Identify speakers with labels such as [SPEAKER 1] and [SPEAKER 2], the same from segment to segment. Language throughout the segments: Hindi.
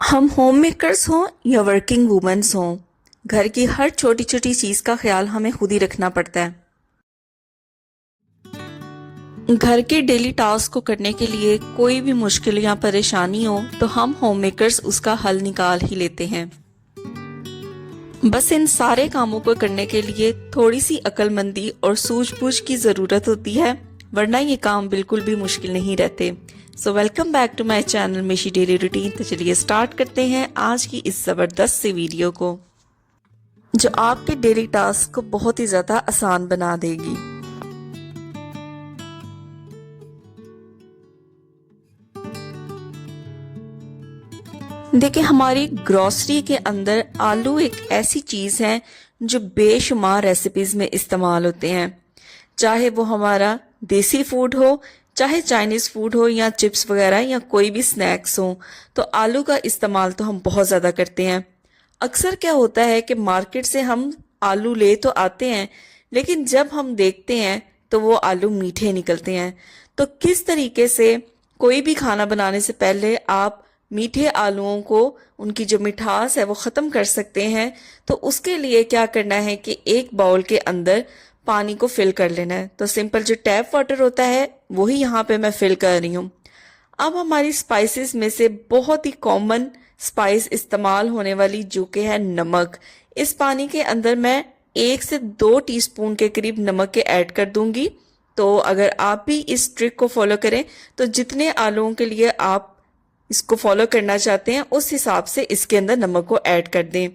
[SPEAKER 1] हम होम मेकर्स हों या वर्किंग वुमेन्स हों, घर की हर छोटी छोटी चीज़ का ख्याल हमें खुद ही रखना पड़ता है। घर के डेली टास्क को करने के लिए कोई भी मुश्किल या परेशानी हो तो हम होम मेकर्स उसका हल निकाल ही लेते हैं। बस इन सारे कामों को करने के लिए थोड़ी सी अक्लमंदी और सूझबूझ की ज़रूरत होती है, वरना ये काम बिल्कुल भी मुश्किल नहीं रहते। So welcome back to my channel Mishi daily routine. तो चलिए स्टार्ट करते हैं आज की इस ज़बरदस्त सी वीडियो को, जो आपके डेली टास्क को बहुत ही ज़्यादा आसान बना देगी। देखिए, हमारी ग्रोसरी के अंदर आलू एक ऐसी चीज़ है जो बेशुमार रेसिपीज़ में इस्तेमाल होते हैं। चाहे वो हमारा देसी फूड हो, चाहे चाइनीज़ फूड हो या चिप्स वगैरह या कोई भी स्नैक्स हो, तो आलू का इस्तेमाल तो हम बहुत ज़्यादा करते हैं। अक्सर क्या होता है कि मार्केट से हम आलू ले तो आते हैं, लेकिन जब हम देखते हैं तो वो आलू मीठे निकलते हैं। तो किस तरीके से कोई भी खाना बनाने से पहले आप मीठे आलूओं को, उनकी जो मिठास है वो ख़त्म कर सकते हैं, तो उसके लिए क्या करना है कि एक बाउल के अंदर पानी को फिल कर लेना है। तो सिंपल जो टैप वाटर होता है वही यहाँ पे मैं फिल कर रही हूँ। अब हमारी स्पाइसेस में से बहुत ही कॉमन स्पाइस इस्तेमाल होने वाली जो कि है नमक, इस पानी के अंदर मैं 1 से 2 टीस्पून के करीब नमक के ऐड कर दूंगी। तो अगर आप भी इस ट्रिक को फॉलो करें तो जितने आलूओं के लिए आप इसको फॉलो करना चाहते हैं उस हिसाब से इसके अंदर नमक को ऐड कर दें।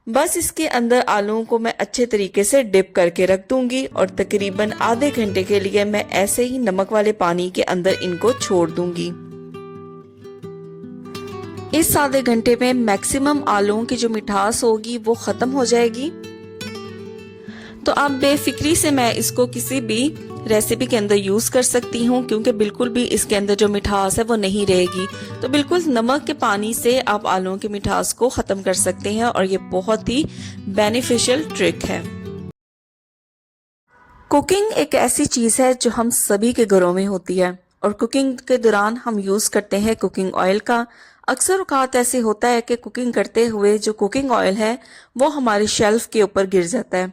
[SPEAKER 1] बस इसके अंदर आलूओं को मैं अच्छे तरीके से डिप करके रख दूंगी और तकरीबन आधे घंटे के लिए मैं ऐसे ही नमक वाले पानी के अंदर इनको छोड़ दूंगी। इस आधे घंटे में मैक्सिमम आलूओं की जो मिठास होगी वो खत्म हो जाएगी। तो अब बेफिक्री से मैं इसको किसी भी रेसिपी के अंदर यूज कर सकती हूँ, क्योंकि बिल्कुल भी इसके अंदर जो मिठास है वो नहीं रहेगी। तो बिल्कुल नमक के पानी से आप आलूओं की मिठास को खत्म कर सकते हैं और ये बहुत ही बेनिफिशियल ट्रिक है। कुकिंग एक ऐसी चीज है जो हम सभी के घरों में होती है और कुकिंग के दौरान हम यूज करते हैं कुकिंग ऑयल का। अक्सर औकात ऐसे होता है कि कुकिंग करते हुए जो कुकिंग ऑयल है वो हमारी शेल्फ के ऊपर गिर जाता है।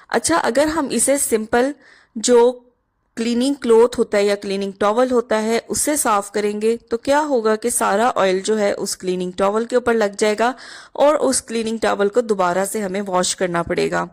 [SPEAKER 1] अच्छा, अगर हम इसे सिंपल जो क्लीनिंग क्लोथ होता है या क्लीनिंग टॉवल होता है उससे साफ करेंगे तो क्या होगा कि सारा ऑयल जो है उस क्लीनिंग टॉवल के ऊपर लग जाएगा और उस क्लीनिंग टॉवल को दोबारा से हमें वॉश करना पड़ेगा।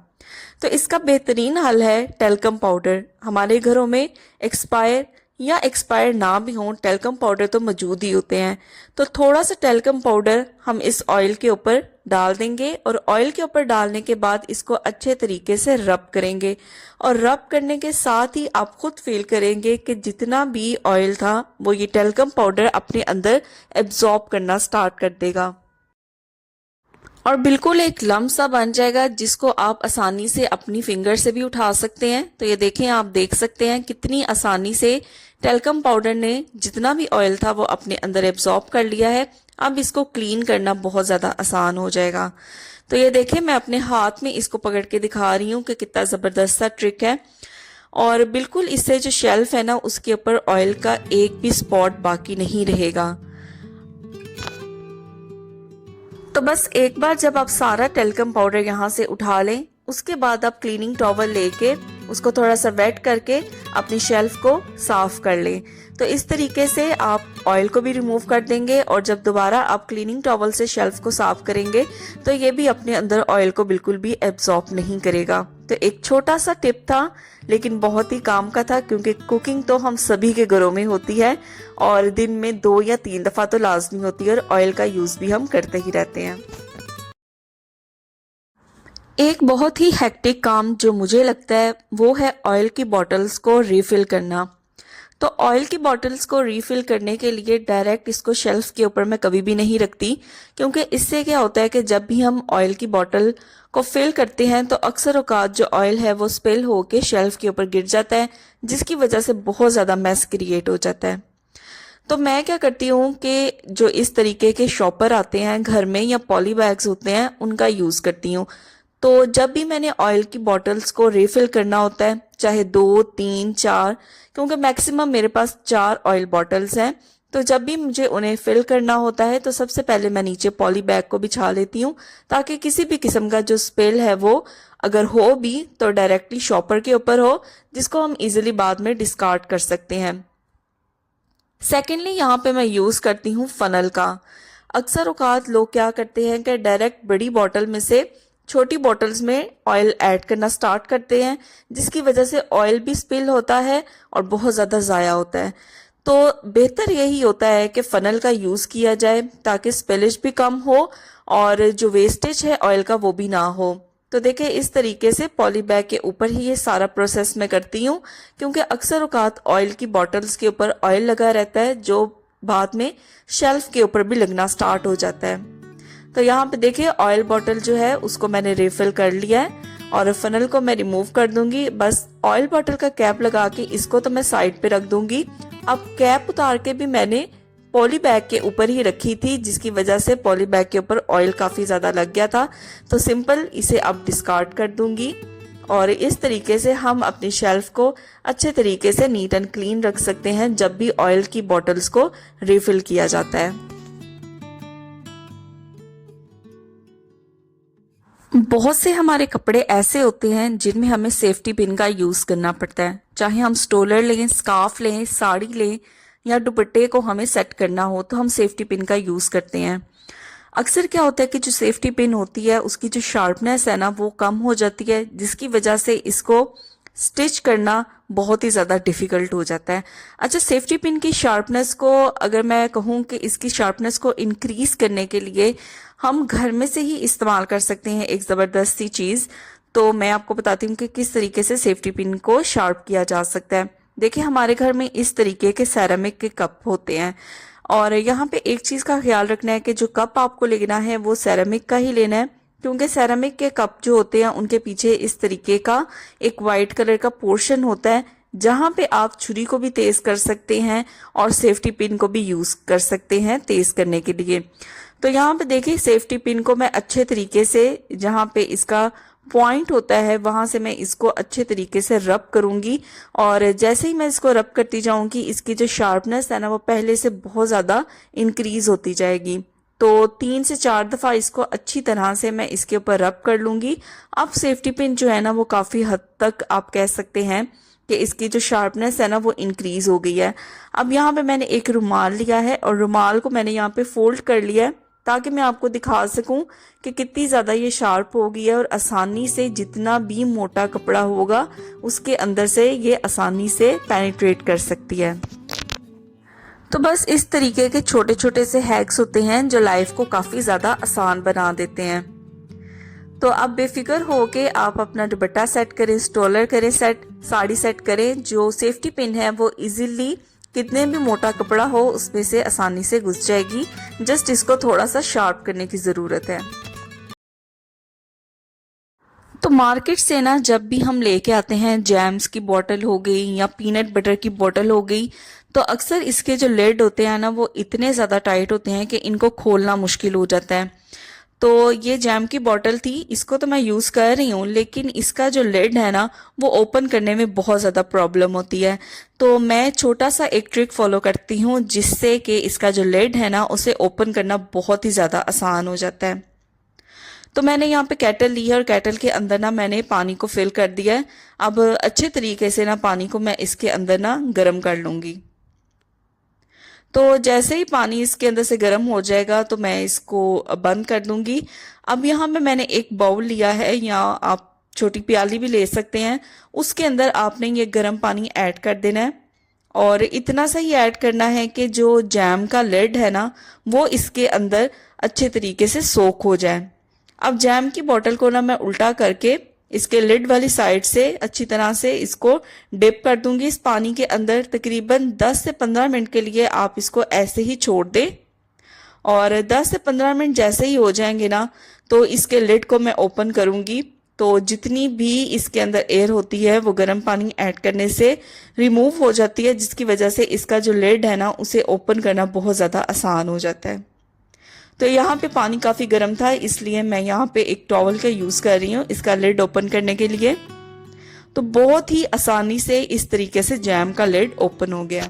[SPEAKER 1] तो इसका बेहतरीन हल है टेल्कम पाउडर। हमारे घरों में एक्सपायर या एक्सपायर ना भी हो, टेल्कम पाउडर तो मौजूद ही होते हैं। तो थोड़ा सा टेल्कम पाउडर हम इस ऑयल के ऊपर डाल देंगे और ऑयल के ऊपर डालने के बाद इसको अच्छे तरीके से रब करेंगे और रब करने के साथ ही आप खुद फील करेंगे कि जितना भी ऑयल था वो ये टेल्कम पाउडर अपने अंदर एब्जॉर्ब करना स्टार्ट कर देगा और बिल्कुल एक लम्ब सा बन जाएगा जिसको आप आसानी से अपनी फिंगर से भी उठा सकते हैं। तो ये देखें, आप देख सकते हैं कितनी आसानी से टेल्कम पाउडर ने जितना भी ऑयल था वो अपने अंदर एब्जॉर्ब कर लिया है। अब इसको क्लीन करना बहुत ज़्यादा आसान हो जाएगा। तो ये देखें, मैं अपने हाथ में इसको पकड़ के दिखा रही हूँ कि कितना ज़बरदस्त सा ट्रिक है और बिल्कुल इससे जो शेल्फ है ना उसके ऊपर ऑयल का एक भी स्पॉट बाकी नहीं रहेगा। तो बस एक बार जब आप सारा टेल्कम पाउडर यहाँ से उठा लें, उसके बाद आप क्लीनिंग टॉवल लेके उसको थोड़ा सा वेट करके अपनी शेल्फ को साफ कर लें। तो इस तरीके से आप ऑयल को भी रिमूव कर देंगे और जब दोबारा आप क्लीनिंग टॉवल से शेल्फ को साफ करेंगे तो ये भी अपने अंदर ऑयल को बिल्कुल भी एब्जॉर्ब नहीं करेगा। तो एक छोटा सा टिप था लेकिन बहुत ही काम का था, क्योंकि कुकिंग तो हम सभी के घरों में होती है और दिन में 2 या 3 दफा तो लाजमी होती है और ऑयल का यूज भी हम करते ही रहते हैं। एक बहुत ही हेक्टिक काम जो मुझे लगता है वो है ऑयल की बॉटल्स को रिफिल करना। तो ऑयल की बॉटल्स को रिफिल करने के लिए डायरेक्ट इसको शेल्फ के ऊपर मैं कभी भी नहीं रखती, क्योंकि इससे क्या होता है कि जब भी हम ऑयल की बॉटल को फिल करते हैं तो अक्सर औकात जो ऑयल है वो स्पिल होके शेल्फ के ऊपर गिर जाता है, जिसकी वजह से बहुत ज़्यादा मैस क्रिएट हो जाता है। तो मैं क्या करती हूँ कि जो इस तरीके के शॉपर आते हैं घर में या पॉली बैग्स होते हैं उनका यूज़ करती हूँ। तो जब भी मैंने ऑयल की बॉटल्स को रिफिल करना होता है, चाहे 2, 3, 4, क्योंकि मैक्सिमम मेरे पास 4 ऑयल बॉटल्स हैं, तो जब भी मुझे उन्हें फिल करना होता है तो सबसे पहले मैं नीचे पॉली बैग को बिछा लेती हूँ, ताकि किसी भी किस्म का जो स्पेल है वो अगर हो भी तो डायरेक्टली शॉपर के ऊपर हो, जिसको हम इजीली बाद में डिस्कार्ड कर सकते हैं। सेकेंडली यहाँ पे मैं यूज़ करती हूँ फनल का। अक्सर औकात लोग क्या करते हैं कि डायरेक्ट बड़ी बॉटल में से छोटी बॉटल्स में ऑयल ऐड करना स्टार्ट करते हैं, जिसकी वजह से ऑयल भी स्पिल होता है और बहुत ज़्यादा ज़ाया होता है। तो बेहतर यही होता है कि फ़नल का यूज़ किया जाए, ताकि स्पिलेज भी कम हो और जो वेस्टेज है ऑयल का वो भी ना हो। तो देखिए इस तरीके से पॉली बैग के ऊपर ही ये सारा प्रोसेस मैं करती हूँ, क्योंकि अक्सर औकात ऑयल की बॉटल्स के ऊपर ऑयल लगा रहता है, जो बाद में शेल्फ के ऊपर भी लगना स्टार्ट हो जाता है। तो यहाँ पे देखिए ऑयल बॉटल जो है उसको मैंने रिफिल कर लिया है और फनल को मैं रिमूव कर दूंगी। बस ऑयल बॉटल का कैप लगा के इसको तो मैं साइड पे रख दूंगी। अब कैप उतार के भी मैंने पॉली बैग के ऊपर ही रखी थी, जिसकी वजह से पॉली बैग के ऊपर ऑयल काफ़ी ज़्यादा लग गया था। तो सिंपल इसे अब डिस्कार्ड कर दूंगी और इस तरीके से हम अपनी शेल्फ को अच्छे तरीके से नीट एंड क्लीन रख सकते हैं जब भी ऑयल की बॉटल्स को रिफिल किया जाता है। बहुत से हमारे कपड़े ऐसे होते हैं जिनमें हमें सेफ्टी पिन का यूज़ करना पड़ता है, चाहे हम स्टोलर लें, स्कार्फ लें, साड़ी लें या दुपट्टे को हमें सेट करना हो तो हम सेफ्टी पिन का यूज़ करते हैं। अक्सर क्या होता है कि जो सेफ्टी पिन होती है उसकी जो शार्पनेस है ना वो कम हो जाती है, जिसकी वजह से इसको स्टिच करना बहुत ही ज़्यादा डिफ़िकल्ट हो जाता है। अच्छा, सेफ्टी पिन की शार्पनेस को अगर मैं कहूँ कि इसकी शार्पनेस को इंक्रीज़ करने के लिए हम घर में से ही इस्तेमाल कर सकते हैं एक ज़बरदस्त सी चीज़। तो मैं आपको बताती हूँ कि किस तरीके से सेफ्टी पिन को शार्प किया जा सकता है। देखिए हमारे घर में इस तरीके के सेरेमिक के कप होते हैं और यहाँ पे एक चीज़ का ख्याल रखना है कि जो कप आपको लेना है वो सेरेमिक का ही लेना है, क्योंकि सेरेमिक के कप जो होते हैं उनके पीछे इस तरीके का एक वाइट कलर का पोर्शन होता है, जहाँ पे आप छुरी को भी तेज़ कर सकते हैं और सेफ्टी पिन को भी यूज़ कर सकते हैं तेज़ करने के लिए। तो यहाँ पे देखिए सेफ्टी पिन को मैं अच्छे तरीके से जहाँ पे इसका पॉइंट होता है वहां से मैं इसको अच्छे तरीके से रब करूंगी और जैसे ही मैं इसको रब करती जाऊंगी इसकी जो शार्पनेस है ना वो पहले से बहुत ज़्यादा इंक्रीज होती जाएगी। तो 3 से 4 दफ़ा इसको अच्छी तरह से मैं इसके ऊपर रब कर लूंगी। अब सेफ्टी पिन जो है ना वो काफ़ी हद तक आप कह सकते हैं कि इसकी जो शार्पनेस है ना वो इंक्रीज हो गई है। अब यहाँ पे मैंने एक रुमाल लिया है और रुमाल को मैंने यहाँ पे फोल्ड कर लिया है, ताकि मैं आपको दिखा सकूं कि कितनी ज़्यादा ये शार्प हो गई है और आसानी से जितना भी मोटा कपड़ा होगा उसके अंदर से ये आसानी से पेनिट्रेट कर सकती है। तो बस इस तरीके के छोटे छोटे से हैक्स होते हैं जो लाइफ को काफ़ी ज़्यादा आसान बना देते हैं। तो अब बेफिक्र हो के आप अपना दुपट्टा सेट करें, स्टोलर करें सेट, साड़ी सेट करें। जो सेफ्टी पिन है वो इजीली कितने भी मोटा कपड़ा हो उसमें से आसानी से घुस जाएगी, जस्ट इसको थोड़ा सा शार्प करने की ज़रूरत है। तो मार्केट से ना जब भी हम लेके आते हैं जैम्स की बोतल हो गई या पीनट बटर की बोतल हो गई, तो अक्सर इसके जो लेड होते हैं ना वो इतने ज़्यादा टाइट होते हैं कि इनको खोलना मुश्किल हो जाता है। तो ये जैम की बोतल थी, इसको तो मैं यूज़ कर रही हूँ, लेकिन इसका जो लिड है ना वो ओपन करने में बहुत ज़्यादा प्रॉब्लम होती है। तो मैं छोटा सा एक ट्रिक फॉलो करती हूँ जिससे कि इसका जो लिड है ना उसे ओपन करना बहुत ही ज़्यादा आसान हो जाता है। तो मैंने यहाँ पे केटल ली है और केटल के अंदर ना मैंने पानी को फिल कर दिया है। अब अच्छे तरीके से ना पानी को मैं इसके अंदर ना गर्म कर लूँगी। तो जैसे ही पानी इसके अंदर से गर्म हो जाएगा तो मैं इसको बंद कर दूंगी। अब यहाँ पे मैंने एक बाउल लिया है या आप छोटी प्याली भी ले सकते हैं, उसके अंदर आपने ये गर्म पानी ऐड कर देना है और इतना सा ही ऐड करना है कि जो जैम का लिड है ना वो इसके अंदर अच्छे तरीके से सोक हो जाए। अब जैम की बोतल को ना मैं उल्टा करके इसके लिड वाली साइड से अच्छी तरह से इसको डिप कर दूंगी इस पानी के अंदर। तकरीबन 10 से 15 मिनट के लिए आप इसको ऐसे ही छोड़ दें और 10 से 15 मिनट जैसे ही हो जाएंगे ना तो इसके लिड को मैं ओपन करूंगी। तो जितनी भी इसके अंदर एयर होती है वो गर्म पानी ऐड करने से रिमूव हो जाती है, जिसकी वजह से इसका जो लिड है ना उसे ओपन करना बहुत ज़्यादा आसान हो जाता है। तो यहाँ पे पानी काफ़ी गर्म था, इसलिए मैं यहाँ पे एक टॉवल का यूज़ कर रही हूँ इसका लिड ओपन करने के लिए। तो बहुत ही आसानी से इस तरीके से जैम का लिड ओपन हो गया।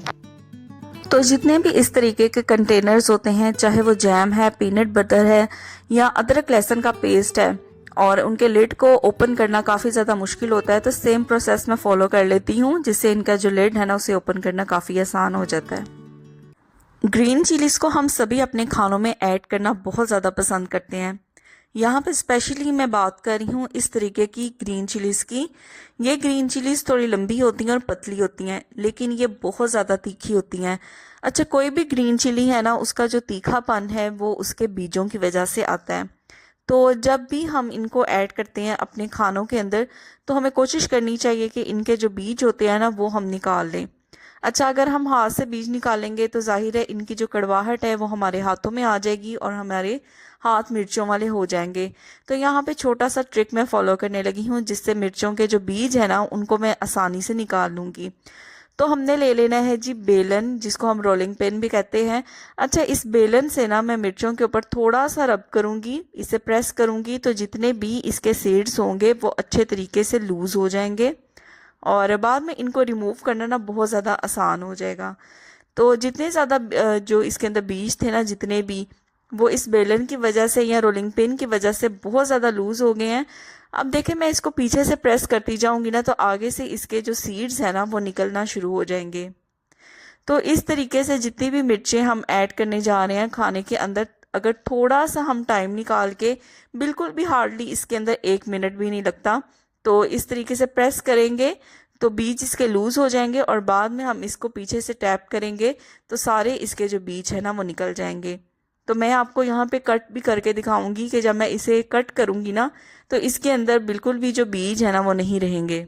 [SPEAKER 1] तो जितने भी इस तरीके के कंटेनर्स होते हैं, चाहे वो जैम है, पीनट बटर है या अदरक लहसुन का पेस्ट है, और उनके लिड को ओपन करना काफ़ी ज़्यादा मुश्किल होता है, तो सेम प्रोसेस मैं फॉलो कर लेती हूँ, जिससे इनका जो लिड है ना उसे ओपन करना काफ़ी आसान हो जाता है। ग्रीन चिलीज़ को हम सभी अपने खानों में ऐड करना बहुत ज़्यादा पसंद करते हैं। यहाँ पे स्पेशली मैं बात कर रही हूँ इस तरीके की ग्रीन चिलीज़ की। ये ग्रीन चिलीज़ थोड़ी लंबी होती हैं और पतली होती हैं, लेकिन ये बहुत ज़्यादा तीखी होती हैं। अच्छा, कोई भी ग्रीन चिली है ना, उसका जो तीखापन है वो उसके बीजों की वजह से आता है। तो जब भी हम इनको ऐड करते हैं अपने खानों के अंदर, तो हमें कोशिश करनी चाहिए कि इनके जो बीज होते हैं ना वो हम निकाल लें। अच्छा, अगर हम हाथ से बीज निकालेंगे तो जाहिर है इनकी जो कड़वाहट है वो हमारे हाथों में आ जाएगी और हमारे हाथ मिर्चों वाले हो जाएंगे। तो यहाँ पे छोटा सा ट्रिक मैं फॉलो करने लगी हूँ, जिससे मिर्चों के जो बीज है ना उनको मैं आसानी से निकाल लूँगी। तो हमने ले लेना है जी बेलन, जिसको हम रोलिंग पिन भी कहते हैं। अच्छा, इस बेलन से ना मैं मिर्चों के ऊपर थोड़ा सा रब करूँगी, इसे प्रेस करूँगी, तो जितने भी इसके सीड्स होंगे वो अच्छे तरीके से लूज़ हो जाएंगे और बाद में इनको रिमूव करना ना बहुत ज़्यादा आसान हो जाएगा। तो जितने ज़्यादा जो इसके अंदर बीज थे ना, जितने भी, वो इस बेलन की वजह से या रोलिंग पिन की वजह से बहुत ज़्यादा लूज़ हो गए हैं। अब देखें, मैं इसको पीछे से प्रेस करती जाऊंगी ना, तो आगे से इसके जो सीड्स हैं ना वो निकलना शुरू हो जाएंगे। तो इस तरीके से जितनी भी मिर्चें हम ऐड करने जा रहे हैं खाने के अंदर, अगर थोड़ा सा हम टाइम निकाल के, बिल्कुल भी हार्डली इसके अंदर 1 मिनट भी नहीं लगता, तो इस तरीके से प्रेस करेंगे तो बीज इसके लूज़ हो जाएंगे और बाद में हम इसको पीछे से टैप करेंगे तो सारे इसके जो बीज है ना वो निकल जाएंगे। तो मैं आपको यहाँ पे कट भी करके दिखाऊंगी कि जब मैं इसे कट करूँगी ना, तो इसके अंदर बिल्कुल भी जो बीज है ना वो नहीं रहेंगे।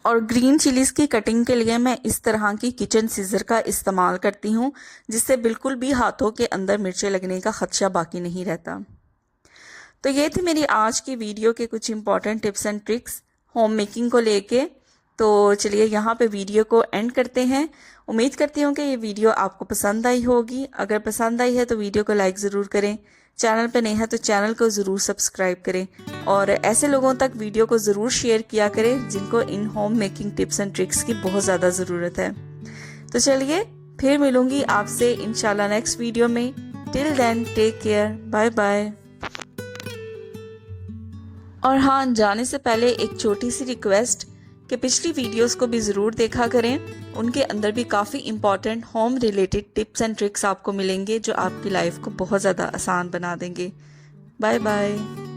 [SPEAKER 1] और ग्रीन चिलीज़ की कटिंग के लिए मैं इस तरह की किचन सीजर का इस्तेमाल करती हूँ, जिससे बिल्कुल भी हाथों के अंदर मिर्चें लगने का खदशा बाकी नहीं रहता। तो ये थी मेरी आज की वीडियो के कुछ important tips and tricks home making को लेके। तो चलिए यहाँ पे वीडियो को एंड करते हैं। उम्मीद करती हूँ कि ये वीडियो आपको पसंद आई होगी। अगर पसंद आई है तो वीडियो को लाइक ज़रूर करें, चैनल पे नए हैं तो चैनल को ज़रूर सब्सक्राइब करें और ऐसे लोगों तक वीडियो को ज़रूर शेयर किया करें जिनको इन home making tips and tricks की बहुत ज़्यादा ज़रूरत है। तो चलिए फिर मिलूंगी आपसे इंशाल्लाह नेक्स्ट वीडियो में। Till then take care, bye bye. और हाँ, जाने से पहले एक छोटी सी रिक्वेस्ट कि पिछली वीडियोस को भी ज़रूर देखा करें। उनके अंदर भी काफ़ी important home related tips and tricks आपको मिलेंगे जो आपकी लाइफ को बहुत ज़्यादा आसान बना देंगे। Bye bye.